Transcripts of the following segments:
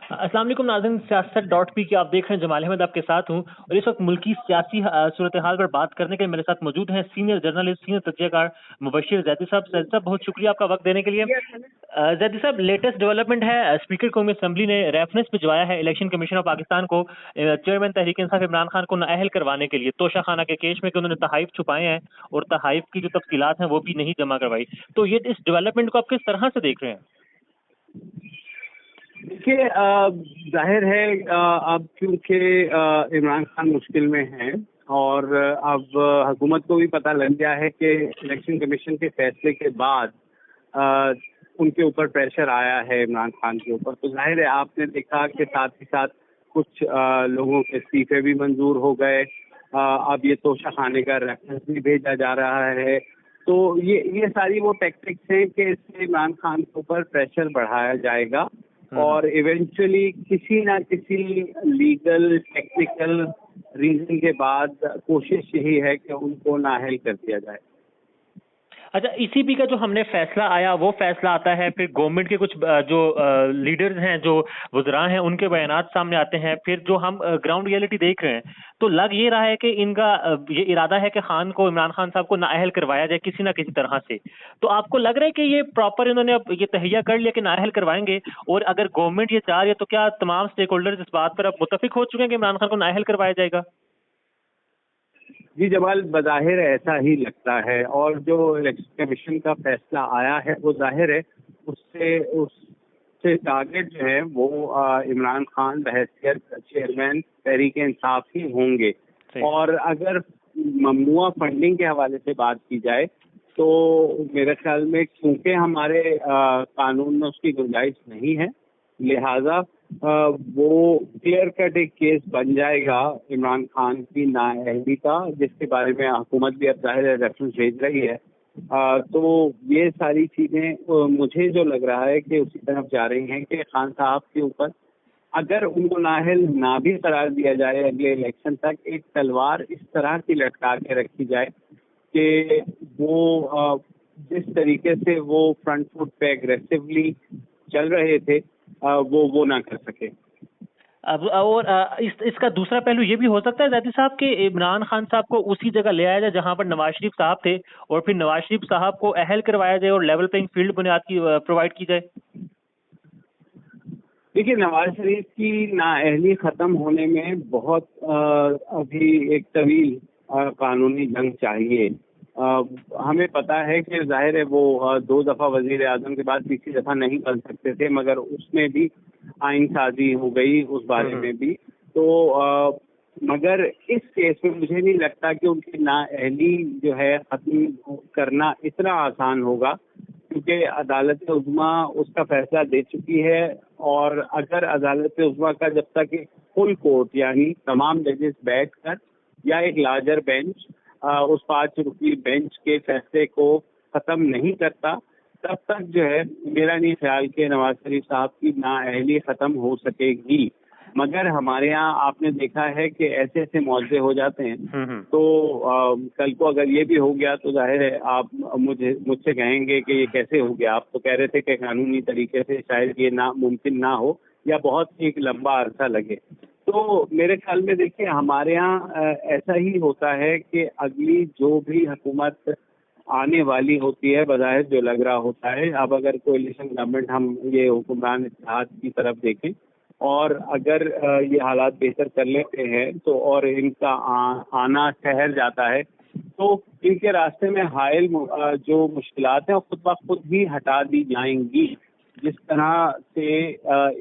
अस्सलाम वालेकुम नाज़रीन, सियासत.पी की आप देख रहे हैं। जमाल अहमद आपके साथ हूँ और इस वक्त मुल्की सियासी सूरत हाल पर बात करने के लिए मेरे साथ मौजूद हैं senior journalist, senior तज्ज़ियाकार Mubashshir Zaidi साहब। ज़ैदी साहब, बहुत शुक्रिया आपका वक्त देने के लिए। ज़ैदी साहब, लेटेस्ट डेवलपमेंट है, स्पीकर कौमी असम्बली ने रेफरेंस भिजवाया है इलेक्शन कमीशन ऑफ पाकिस्तान को चेयरमैन तहरीक इंसाफ इमरान खान को नाअहल करवाने के लिए, तोशा खाना के केस में कि उन्होंने तहाइफ छुपाए हैं और तहाइफ की जो तफसीलात हैं वो भी नहीं जमा करवाई। तो ये इस डेवलपमेंट को आप किस तरह से देख रहे हैं? देखिए, जाहिर है अब क्योंकि इमरान खान मुश्किल में हैं और अब हुकूमत को भी पता लग गया है कि इलेक्शन कमीशन के फैसले के बाद उनके ऊपर प्रेशर आया है इमरान खान के ऊपर। तो जाहिर है आपने देखा कि साथ ही साथ कुछ लोगों के इस्तीफे भी मंजूर हो गए। अब ये तोशा खाने का रेफरेंस भी भेजा जा रहा है। तो ये सारी वो टैक्टिक्स हैं कि इससे इमरान खान के ऊपर प्रेशर बढ़ाया जाएगा और इवेंचुअली किसी ना किसी लीगल टेक्निकल रीजन के बाद कोशिश यही है कि उनको नाअहल कर दिया जाए। अच्छा, ईसीपी का जो हमने फैसला आया वो फैसला आता है, फिर गवर्नमेंट के कुछ जो लीडर्स हैं, जो वज़रा हैं, उनके बयानात सामने आते हैं, फिर जो हम ग्राउंड रियलिटी देख रहे हैं, तो लग ये रहा है कि इनका ये इरादा है कि इमरान खान साहब को नाअहल करवाया जाए किसी ना किसी तरह से। तो आपको लग रहा है कि ये प्रॉपर इन्होंने अब ये तहैया कर लिया कि नाअहल करवाएंगे? और अगर गवर्नमेंट ये चाह रही है तो क्या तमाम स्टेक होल्डर्स इस बात पर अब मुत्तफिक हो चुके हैं कि इमरान खान को नाअहल करवाया जाएगा? जी जमाल, बज़ाहिर ऐसा ही लगता है और जो इलेक्शन कमीशन का फैसला आया है वो जाहिर है उससे टारगेट जो है वो इमरान खान बहैसियत चेयरमैन तहरीक इंसाफ ही होंगे। और अगर ममनुआ फंडिंग के हवाले से बात की जाए तो मेरे ख्याल में क्योंकि हमारे कानून में उसकी गुंजाइश नहीं है, लिहाजा वो क्लियर कट एक केस बन जाएगा इमरान खान की नाअहली का, जिसके बारे में हुकूमत भी अब जाहिर है रेफरेंस भेज रही है। तो ये सारी चीजें मुझे जो लग रहा है कि उसी तरफ जा रही हैं कि खान साहब के ऊपर अगर उनको नाअहल ना भी करार दिया जाए अगले इलेक्शन तक, एक तलवार इस तरह की लटका के रखी जाए कि वो जिस तरीके से वो फ्रंट फुट पे एग्रेसिवली चल रहे थे वो ना कर सके। अब और इसका दूसरा पहलू ये भी हो सकता है ज़ैदी साहब कि इमरान खान साहब को उसी जगह ले आया जाए जहां पर नवाज शरीफ साहब थे और फिर नवाज शरीफ साहब को अहल करवाया जाए और लेवल प्लेइंग फील्ड बुनियाद की प्रोवाइड की जाए। देखिए, नवाज शरीफ की नाअहली खत्म होने में बहुत अभी एक तवील कानूनी जंग चाहिए। हमें पता है कि जाहिर है वो 2 दफा वजीर आजम के बाद तीसरी दफा नहीं बन सकते थे, मगर उसमें भी आइन साजी हो गई उस बारे में भी। तो मगर इस केस में मुझे नहीं लगता कि उनकी नाअहली जो है खत्म करना इतना आसान होगा, क्योंकि अदालत उज़्मा उसका फैसला दे चुकी है। और अगर अदालत उज़्मा का जब तक एक फुल कोर्ट यानी तमाम जजेस बैठकर या एक लार्जर बेंच उस 5 रुपये बेंच के फैसले को खत्म नहीं करता, तब तक जो है मेरा नहीं ख्याल कि नवाज शरीफ साहब की नाअहली खत्म हो सकेगी। मगर हमारे यहाँ आपने देखा है कि ऐसे ऐसे मुआवजे हो जाते हैं, तो कल को अगर ये भी हो गया तो जाहिर है आप मुझसे कहेंगे कि ये कैसे हो गया। आप तो कह रहे थे कि कानूनी तरीके से शायद ये मुमकिन ना हो या बहुत एक लंबा अरसा लगे। तो मेरे ख्याल में देखिए, हमारे यहाँ ऐसा ही होता है कि अगली जो भी हुकूमत आने वाली होती है, बज़ाहिर जो लग रहा होता है, अब अगर कोalition गवर्नमेंट हम ये हुक्मरान इत्तेहाद की तरफ देखें और अगर ये हालात बेहतर कर लेते हैं तो और इनका आना ठहर जाता है तो इनके रास्ते में हायल जो मुश्किलात हैं वो खुद ब खुद ही हटा दी जाएंगी। जिस तरह से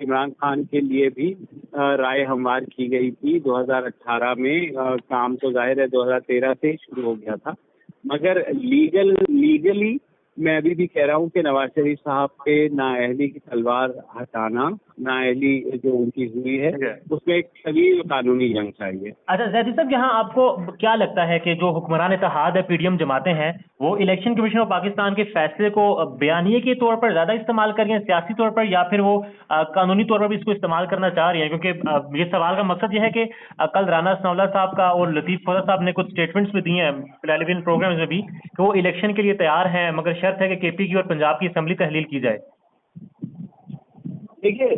इमरान खान के लिए भी राय हमवार की गई थी 2018 में, काम तो जाहिर है 2013 से शुरू हो गया था, मगर लीगली मैं अभी भी कह रहा हूँ कि नवाज शरीफ साहब पे नाअहली की तलवार हटाना, नाअहली जो उनकी हुई है उसमें एक तवील कानूनी जंग चाहिए। अच्छा ज़ैदी साहब, यहाँ आपको क्या लगता है कि जो हुक्मरान इत्तेहाद है, पीडीएम जमातें हैं, वो इलेक्शन कमीशन ऑफ पाकिस्तान के फैसले को बयानिए के तौर पर ज्यादा इस्तेमाल कर रही हैं सियासी तौर पर, या फिर वो कानूनी तौर पर भी इसको इस्तेमाल करना चाह रही है? क्योंकि ये सवाल का मकसद ये है कि कल राना सनाउल्लाह साहब का और लतीफ़ फौजा साहब ने कुछ स्टेटमेंट्स भी दिए हैं टेलीविजन प्रोग्राम्स में भी कि वो इलेक्शन के लिए तैयार हैं, मगर शर्त है कि केपी की और पंजाब की असम्बली तहलील की जाए। देखिए,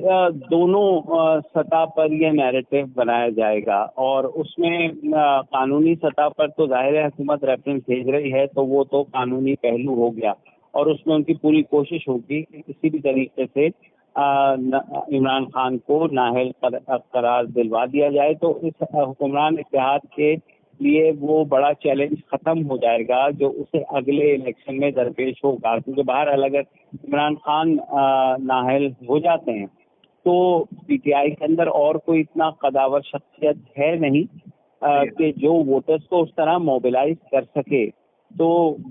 दोनों सतह पर यह नैरेटिव बनाया जाएगा और उसमें कानूनी सतह पर तो जाहिर है हुकूमत रेफरेंस भेज रही है, तो वो तो कानूनी पहलू हो गया और उसमें उनकी पूरी कोशिश होगी कि किसी भी तरीके से इमरान खान को नाअहल करार दिलवा दिया जाए। तो इस हुक्मरान इत्तेहाद के लिए वो बड़ा चैलेंज खत्म हो जाएगा जो उसे अगले इलेक्शन में दरपेश होगा, क्योंकि बहरहाल अगर इमरान खान नाअहल हो जाते हैं तो पीटीआई के अंदर और कोई इतना कदावर शख्सियत है नहीं कि जो वोटर्स को उस तरह मोबिलाइज कर सके। तो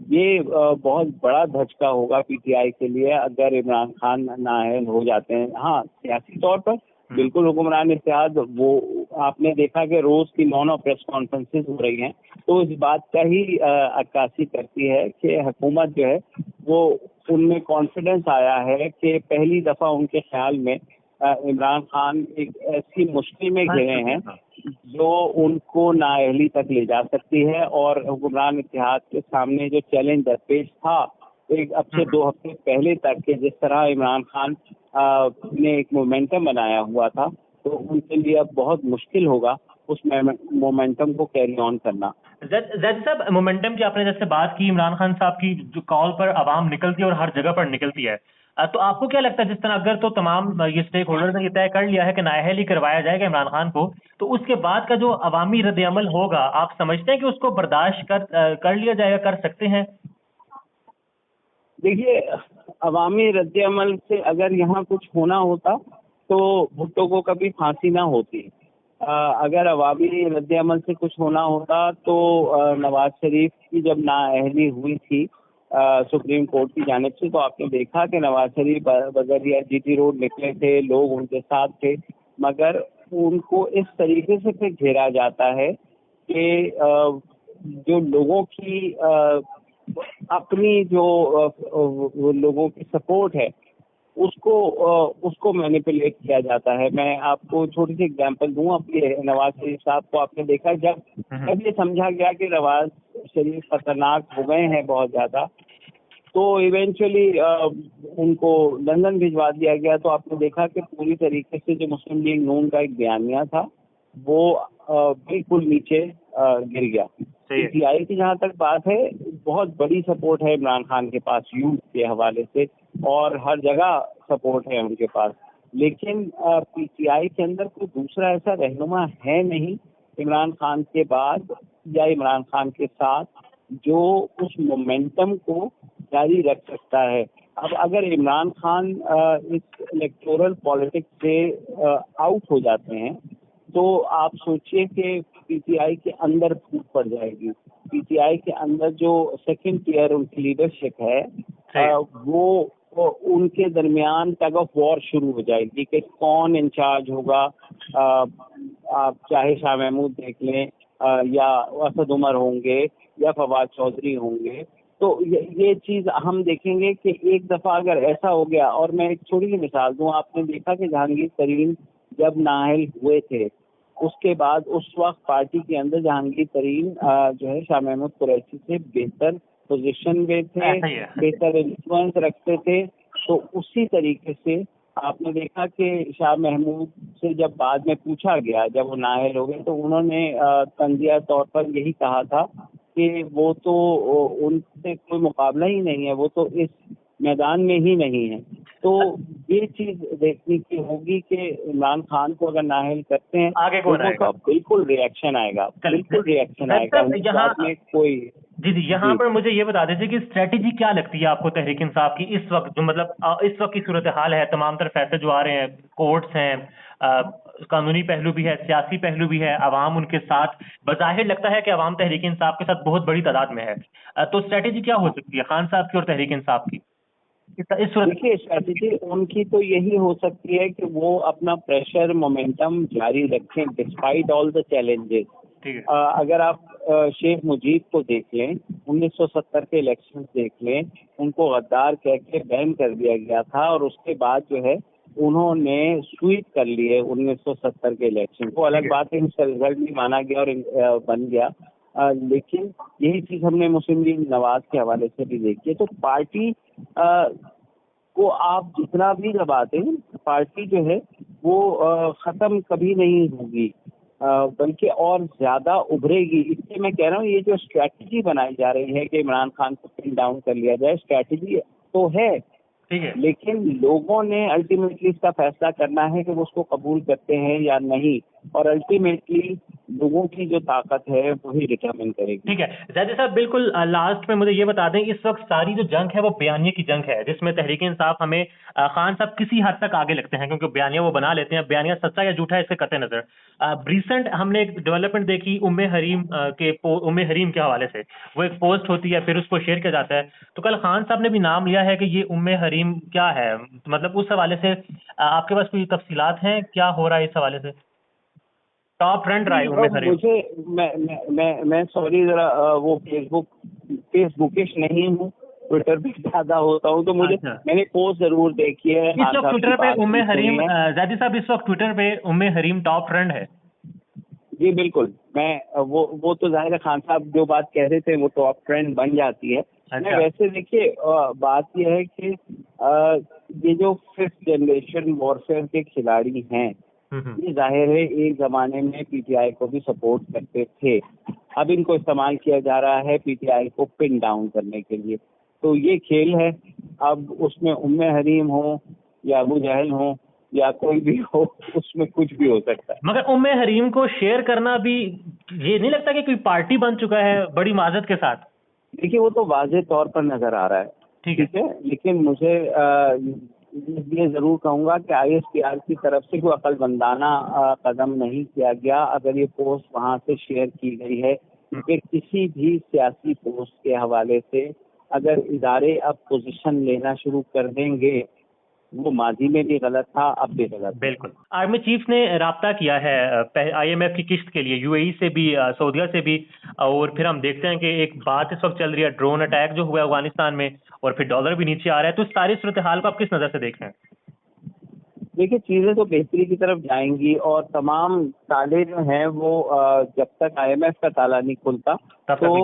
ये बहुत बड़ा धचका होगा पीटीआई के लिए अगर इमरान खान नाअहल हो जाते हैं। हाँ, सियासी तौर पर बिल्कुल हुक्मरान इत्तेहाद, वो आपने देखा कि रोज की 9 प्रेस कॉन्फ्रेंसेस हो रही हैं, तो इस बात का ही अक्कासी करती है कि हुकूमत जो है वो उनमें कॉन्फिडेंस आया है कि पहली दफा उनके ख्याल में इमरान खान एक ऐसी मुश्किल में घिरे हैं जो उनको नाअहली तक ले जा सकती है। और हुक्मरान इत्तेहाद के सामने जो चैलेंज दरपेश था एक अब से 2 हफ्ते पहले तक के, जिस तरह इमरान खान ने एक मोमेंटम बनाया हुआ था, तो उनके लिए अब बहुत मुश्किल होगा उस मोमेंटम को कैरी ऑन करना। जैद साहब, मोमेंटम की आपने जैसे बात की, इमरान खान साहब की जो कॉल पर आवाम निकलती है और हर जगह पर निकलती है, तो आपको क्या लगता है जिस तरह अगर तो तमाम ये स्टेक होल्डर्स ने ये तय कर लिया है कि नाअहल ही करवाया जाएगा इमरान खान को, तो उसके बाद का जो अवामी रद्द-ए-अमल होगा, आप समझते हैं कि उसको बर्दाश्त कर लिया जाएगा, कर सकते हैं? देखिए, अवामी रद्द-ए-अमल से अगर यहाँ कुछ होना होता तो भुट्टो को कभी फांसी ना होती। अगर अवामी रद्द-ए-अमल से कुछ होना होता तो नवाज शरीफ की जब नाअहली हुई थी सुप्रीम कोर्ट की जानिब से, तो आपने देखा कि नवाज शरीफ बगैर जीटी रोड निकले थे, लोग उनके साथ थे, मगर उनको इस तरीके से फिर घेरा जाता है कि जो लोगों की अपनी जो लोगों की सपोर्ट है उसको मैनिपुलेट किया जाता है। मैं आपको छोटी सी एग्जांपल दूं, अपने नवाज शरीफ साहब को आपने देखा जब ये समझा गया कि नवाज शरीफ खतरनाक हो गए हैं बहुत ज्यादा, तो इवेंचुअली उनको लंदन भिजवा दिया गया। तो आपने देखा कि पूरी तरीके से जो मुस्लिम लीग नून का एक बयानिया था वो बिल्कुल नीचे गिर गया। पीटीआई की जहाँ तक बात है, बहुत बड़ी सपोर्ट है इमरान खान के पास यूथ के हवाले से और हर जगह सपोर्ट है उनके पास, लेकिन पीटीआई के अंदर कोई दूसरा ऐसा रहनुमा है नहीं इमरान खान के बाद या इमरान खान के साथ जो उस मोमेंटम को जारी रख सकता है। अब अगर इमरान खान इस इलेक्टोरल पॉलिटिक्स से आउट हो जाते हैं तो आप सोचिए कि पीटीआई के अंदर फूट पड़ जाएगी। पीटीआई के अंदर जो सेकंड टियर उनकी लीडरशिप है वो उनके दरमियान टग ऑफ वॉर शुरू हो जाएगी कि कौन इंचार्ज होगा। आप चाहे शाह महमूद देख लें या असद उमर होंगे या फवाद चौधरी होंगे, तो ये चीज हम देखेंगे कि एक दफा अगर ऐसा हो गया। और मैं एक छोटी सी मिसाल दूं, आपने देखा कि जहांगीर तरीन जब नाअहल हुए थे उसके बाद उस वक्त पार्टी के अंदर जहांगीर तरीन जो है शाह महमूद कुरैशी से बेहतर पोजीशन में थे, बेहतर इन्फ्लुएंस रखते थे। तो उसी तरीके से आपने देखा कि शाह महमूद से जब बाद में पूछा गया, जब वो नाअहल हो गए, तो उन्होंने तंजिया तौर पर यही कहा था कि वो तो उनसे कोई मुकाबला ही नहीं है, वो तो इस मैदान में ही नहीं है। तो ये चीज देखने की होगी कि इमरान खान को अगर नाअहल करते हैं आगे कौन आएगा? बिल्कुल रिएक्शन आएगा, बिल्कुल रिएक्शन आएगा। जी, यहाँ पर मुझे ये बता दीजिए कि स्ट्रेटेजी क्या लगती है आपको तहरीक इंसाफ की इस वक्त, जो मतलब इस वक्त की सूरत हाल है, तमाम तरह फैसले जो आ रहे हैं, कोर्ट्स हैं, कानूनी पहलू भी है, सियासी पहलू भी है, अवाम उनके साथ, बज़ाहिर लगता है कि अवाम तहरीक इंसाफ के साथ बहुत बड़ी तादाद में है। तो स्ट्रेटेजी क्या हो सकती है खान साहब की और तहरीक इंसाफ की इस सूरत? देखिए, स्ट्रेटेजी उनकी तो यही हो सकती है कि वो अपना प्रेशर मोमेंटम जारी रखें डिस्पाइट ऑल द चैलेंजेस। अगर आप शेख मुजीब को देख लें, 1970 के इलेक्शन देख लें, उनको गद्दार कह के बैन कर दिया गया था और उसके बाद जो है उन्होंने स्वीप कर लिए 1970 के इलेक्शन को। अलग बात है उसका रिजल्ट भी माना गया और बन गया, लेकिन यही चीज हमने मुस्लिम लीग नवाज के हवाले से भी देखी है। तो पार्टी को आप जितना भी दबा दें, पार्टी जो है वो खत्म कभी नहीं होगी, बल्कि और ज्यादा उभरेगी। इसलिए मैं कह रहा हूँ ये जो स्ट्रैटेजी बनाई जा रही है कि इमरान खान को पिन डाउन कर लिया जाए, स्ट्रैटेजी तो है, ठीक है। लेकिन लोगों ने अल्टीमेटली इसका फैसला करना है कि वो उसको कबूल करते हैं या नहीं, और अल्टीमेटली लोगों की जो ताकत है वही डिटरमिन करेगी। ठीक है जैदी साहब, बिल्कुल लास्ट में मुझे ये बता दें, इस वक्त सारी जो जंग है वो बयानिए की जंग है, जिसमें तहरीक इंसाफ हमें खान साहब किसी हद तक आगे लगते हैं, क्योंकि बयानिया वो बना लेते हैं, बयानिया सच्चा या झूठा है इससे कतई नजर। रिसेंट हमने एक डेवलपमेंट देखी उम्मे हरीम उम्मे हरीम के हवाले से, वो एक पोस्ट होती है फिर उसको शेयर किया जाता है, तो कल खान साहब ने भी नाम लिया है कि ये उम्मे हरीम क्या है, मतलब उस हवाले से आपके पास कोई तफसीलात हैं, क्या हो रहा है इस हवाले से? टॉप ट्रेंड रहा है उम्मे हरीम। मुझे मैं सॉरी जरा वो फेसबुकिश नहीं हूँ, ट्विटर पे ज्यादा होता हूँ, तो मुझे अच्छा। मैंने पोस्ट जरूर देखी है। इस वक्त ट्विटर पे उम्मे हरीम, सुनी है। जादी साहब इस वक्त ट्विटर पे उम्मे हरीम टॉप ट्रेंड है। जी बिल्कुल, मैं वो तो जाहिर है खान साहब जो बात कह रहे थे वो टॉप ट्रेंड बन जाती है। अच्छा। मैं वैसे देखिए बात यह है कि ये जो 5th जनरेशन वॉरफेयर के खिलाड़ी हैं, ये जाहिर है एक जमाने में पीटीआई को भी सपोर्ट करते थे, अब इनको इस्तेमाल किया जा रहा है पीटीआई को पिन डाउन करने के लिए। तो ये खेल है, अब उसमें उम्मे हरीम हो या अबू जहल हो या कोई भी हो, उसमें कुछ भी हो सकता है। मगर उम्मे हरीम को शेयर करना भी, ये नहीं लगता कि कोई पार्टी बन चुका है बड़ी माजत के साथ? देखिए वो तो वाज़ेह तौर पर नजर आ रहा है, ठीक है। ठीक है, लेकिन मुझे ये जरूर कहूंगा कि आईएसपीआर की तरफ से कोई अकलमंदाना कदम नहीं किया गया अगर ये पोस्ट वहां से शेयर की गई है, क्योंकि किसी भी सियासी पोस्ट के हवाले से अगर इदारे अब पोजीशन लेना शुरू कर देंगे, वो माजी में भी गलत था, अब भी गलत। बिल्कुल। आर्मी चीफ ने राब्ता किया है आईएमएफ की किस्त के लिए, यूएई से भी, सऊदीया से भी, और फिर हम देखते हैं कि एक बात इस वक्त चल रही है ड्रोन अटैक जो हुआ अफगानिस्तान में, और फिर डॉलर भी नीचे आ रहा है, तो इस सारी सूरत हाल को आप किस नजर से देख रहे हैं? देखिए चीजें तो बेहतरी की तरफ जाएंगी, और तमाम ताले जो हैं वो जब तक आईएमएफ का ताला नहीं खुलता तो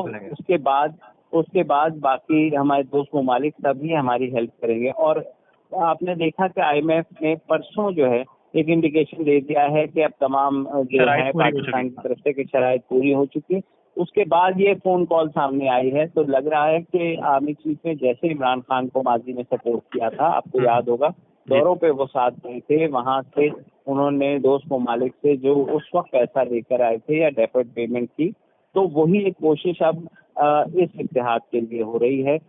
उसके बाद बाकी हमारे दोस्त ममालिक सभी हमारी हेल्प करेंगे। और आपने देखा कि आईएमएफ ने परसों जो है एक इंडिकेशन दे दिया है कि अब तमाम जो है पाकिस्तान की तरफ से कि शराइत पूरी हो चुकी है। उसके बाद ये फोन कॉल सामने आई है, तो लग रहा है कि आर्मी चीफ ने जैसे इमरान खान को माजी में सपोर्ट किया था, आपको याद होगा दौरों पे वो साथ गए थे, वहां से उन्होंने दोस्त ममालिक से जो उस वक्त पैसा लेकर आए थे या डेफर्ड पेमेंट की, तो वही एक कोशिश अब इस इत्तेहाद के लिए हो रही है।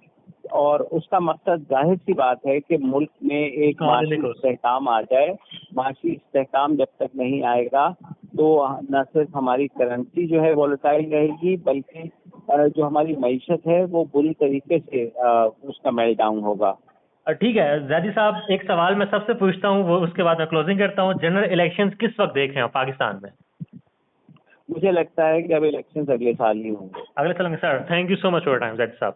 और उसका मकसद जाहिर सी बात है कि मुल्क में एक माशी इस्तेहकाम आ जाए। माशी इस्तेहकाम जब तक नहीं आएगा तो न सिर्फ हमारी करेंसी जो है वॉलेटाइल रहेगी, बल्कि जो हमारी मईशत है वो बुरी तरीके से उसका मेल्टडाउन होगा। ठीक है जादी साहब, एक सवाल मैं सबसे पूछता हूँ, वो उसके बाद मैं क्लोजिंग करता हूँ। जनरल इलेक्शंस किस वक्त देख रहे हैं पाकिस्तान में? मुझे लगता है कि अब इलेक्शंस अगले साल ही होंगे। अगले साल में। Sir thank you so much for your time जादी साहब।